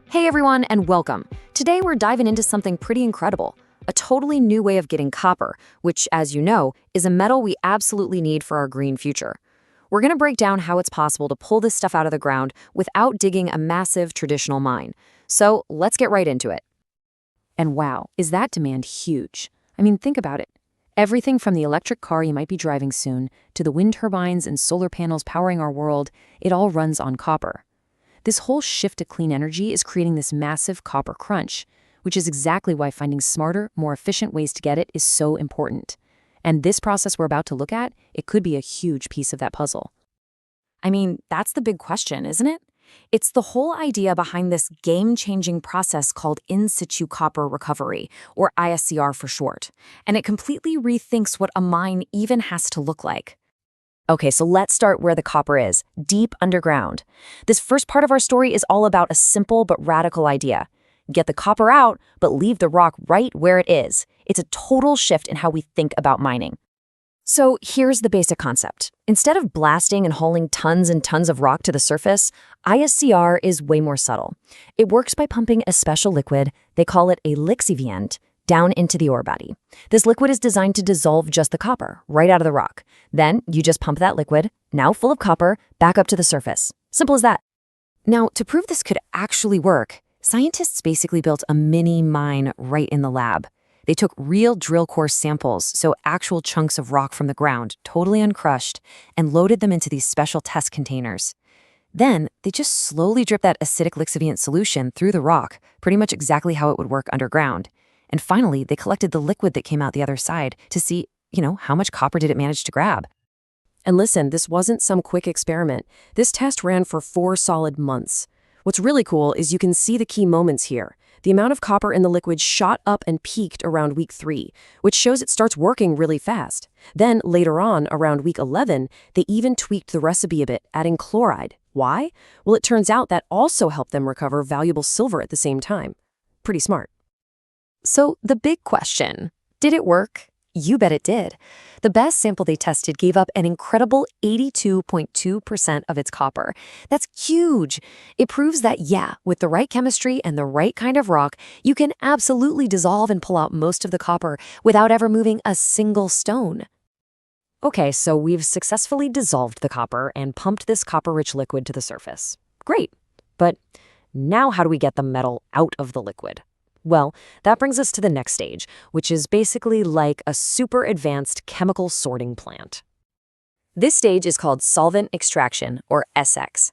Hey everyone, and welcome. Today we're diving into something pretty incredible, a totally new way of getting copper, which, as you know, is a metal we absolutely need for our green future. We're going to break down how it's possible to pull this stuff out of the ground without digging a massive traditional mine. So let's get right into it. And wow, is that demand huge? I mean, think about it. Everything from the electric car you might be driving soon to the wind turbines and solar panels powering our world, it all runs on copper. This whole shift to clean energy is creating this massive copper crunch, which is exactly why finding smarter, more efficient ways to get it is so important. And this process we're about to look at, it could be a huge piece of that puzzle. I mean, that's the big question, isn't it? It's the whole idea behind this game-changing process called in-situ copper recovery, or ISCR for short. And it completely rethinks what a mine even has to look like. Okay, so let's start where the copper is, deep underground. This first part of our story is all about a simple but radical idea. Get the copper out, but leave the rock right where it is. It's a total shift in how we think about mining. So here's the basic concept. Instead of blasting and hauling tons and tons of rock to the surface, ISCR is way more subtle. It works by pumping a special liquid, they call it a lixiviant, down into the ore body. This liquid is designed to dissolve just the copper, right out of the rock. Then you just pump that liquid, now full of copper, back up to the surface. Simple as that. Now, to prove this could actually work, scientists basically built a mini mine right in the lab. They took real drill core samples, so actual chunks of rock from the ground, totally uncrushed, and loaded them into these special test containers. Then, they just slowly dripped that acidic lixiviant solution through the rock, pretty much exactly how it would work underground. And finally, they collected the liquid that came out the other side to see, how much copper did it manage to grab. And listen, this wasn't some quick experiment. This test ran for 4 solid months. What's really cool is you can see the key moments here. The amount of copper in the liquid shot up and peaked around week 3, which shows it starts working really fast. Then, later on, around week 11, they even tweaked the recipe a bit, adding chloride. Why? Well, it turns out that also helped them recover valuable silver at the same time. Pretty smart. So the big question, did it work? You bet it did. The best sample they tested gave up an incredible 82.2% of its copper. That's huge. It proves that, yeah, with the right chemistry and the right kind of rock, you can absolutely dissolve and pull out most of the copper without ever moving a single stone. Okay, so we've successfully dissolved the copper and pumped this copper-rich liquid to the surface. Great. But now how do we get the metal out of the liquid? Well, that brings us to the next stage, which is basically like a super advanced chemical sorting plant. This stage is called solvent extraction, or SX.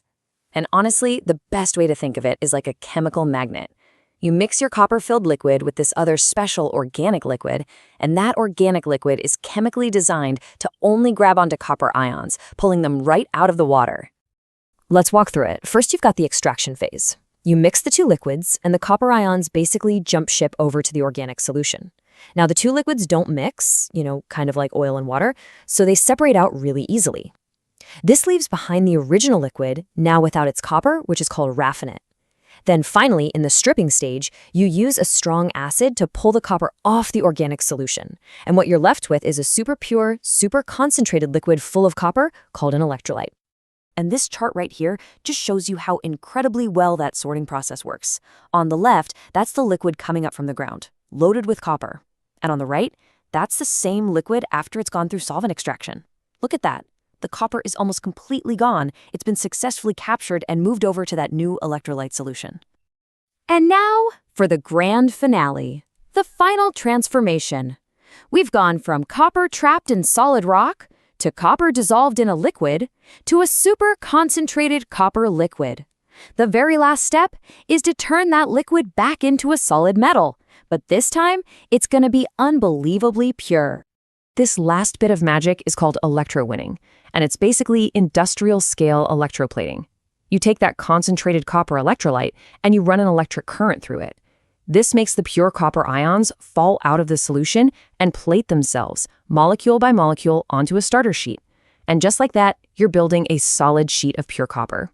And honestly, the best way to think of it is like a chemical magnet. You mix your copper-filled liquid with this other special organic liquid, and that organic liquid is chemically designed to only grab onto copper ions, pulling them right out of the water. Let's walk through it. First, you've got the extraction phase. You mix the two liquids, and the copper ions basically jump ship over to the organic solution. Now, the two liquids don't mix, kind of like oil and water, so they separate out really easily. This leaves behind the original liquid, now without its copper, which is called raffinate. Then finally, in the stripping stage, you use a strong acid to pull the copper off the organic solution. And what you're left with is a super pure, super concentrated liquid full of copper called an electrolyte. And this chart right here just shows you how incredibly well that sorting process works. On the left, that's the liquid coming up from the ground, loaded with copper. And on the right, that's the same liquid after it's gone through solvent extraction. Look at that. The copper is almost completely gone. It's been successfully captured and moved over to that new electrolyte solution. And now for the grand finale, the final transformation. We've gone from copper trapped in solid rock to copper dissolved in a liquid, to a super concentrated copper liquid. The very last step is to turn that liquid back into a solid metal, but this time it's going to be unbelievably pure. This last bit of magic is called electrowinning, and it's basically industrial-scale electroplating. You take that concentrated copper electrolyte and you run an electric current through it. This makes the pure copper ions fall out of the solution and plate themselves, molecule by molecule, onto a starter sheet. And just like that, you're building a solid sheet of pure copper.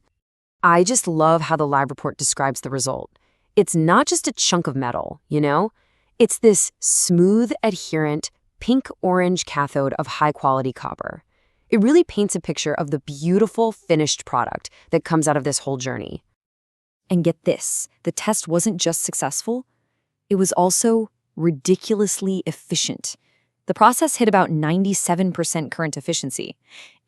I just love how the lab report describes the result. It's not just a chunk of metal, It's this smooth, adherent, pink-orange cathode of high-quality copper. It really paints a picture of the beautiful, finished product that comes out of this whole journey. And get this, the test wasn't just successful, it was also ridiculously efficient. The process hit about 97% current efficiency.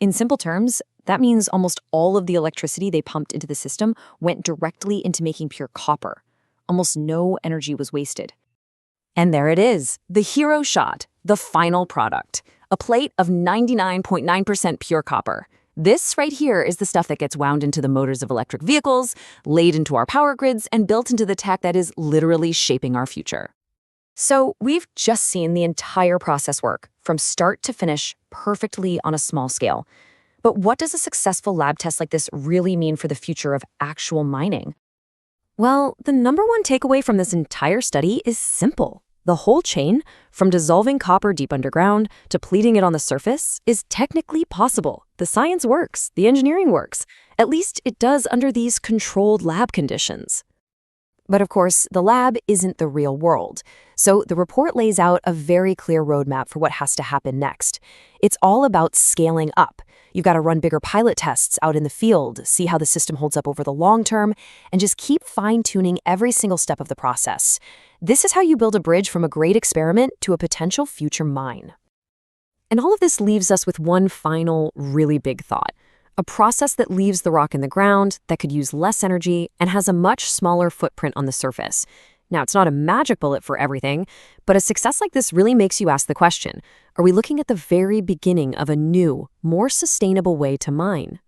In simple terms, that means almost all of the electricity they pumped into the system went directly into making pure copper. Almost no energy was wasted. And there it is, the hero shot, the final product, a plate of 99.9% pure copper. This right here is the stuff that gets wound into the motors of electric vehicles, laid into our power grids, and built into the tech that is literally shaping our future. So we've just seen the entire process work, from start to finish, perfectly on a small scale. But what does a successful lab test like this really mean for the future of actual mining? Well, the number one takeaway from this entire study is simple. The whole chain, from dissolving copper deep underground to pleating it on the surface, is technically possible. The science works, the engineering works. At least it does under these controlled lab conditions. But of course, the lab isn't the real world. So the report lays out a very clear roadmap for what has to happen next. It's all about scaling up. You've got to run bigger pilot tests out in the field, see how the system holds up over the long term, and just keep fine-tuning every single step of the process. This is how you build a bridge from a great experiment to a potential future mine. And all of this leaves us with one final, really big thought. A process that leaves the rock in the ground, that could use less energy, and has a much smaller footprint on the surface. Now, it's not a magic bullet for everything, but a success like this really makes you ask the question, are we looking at the very beginning of a new, more sustainable way to mine?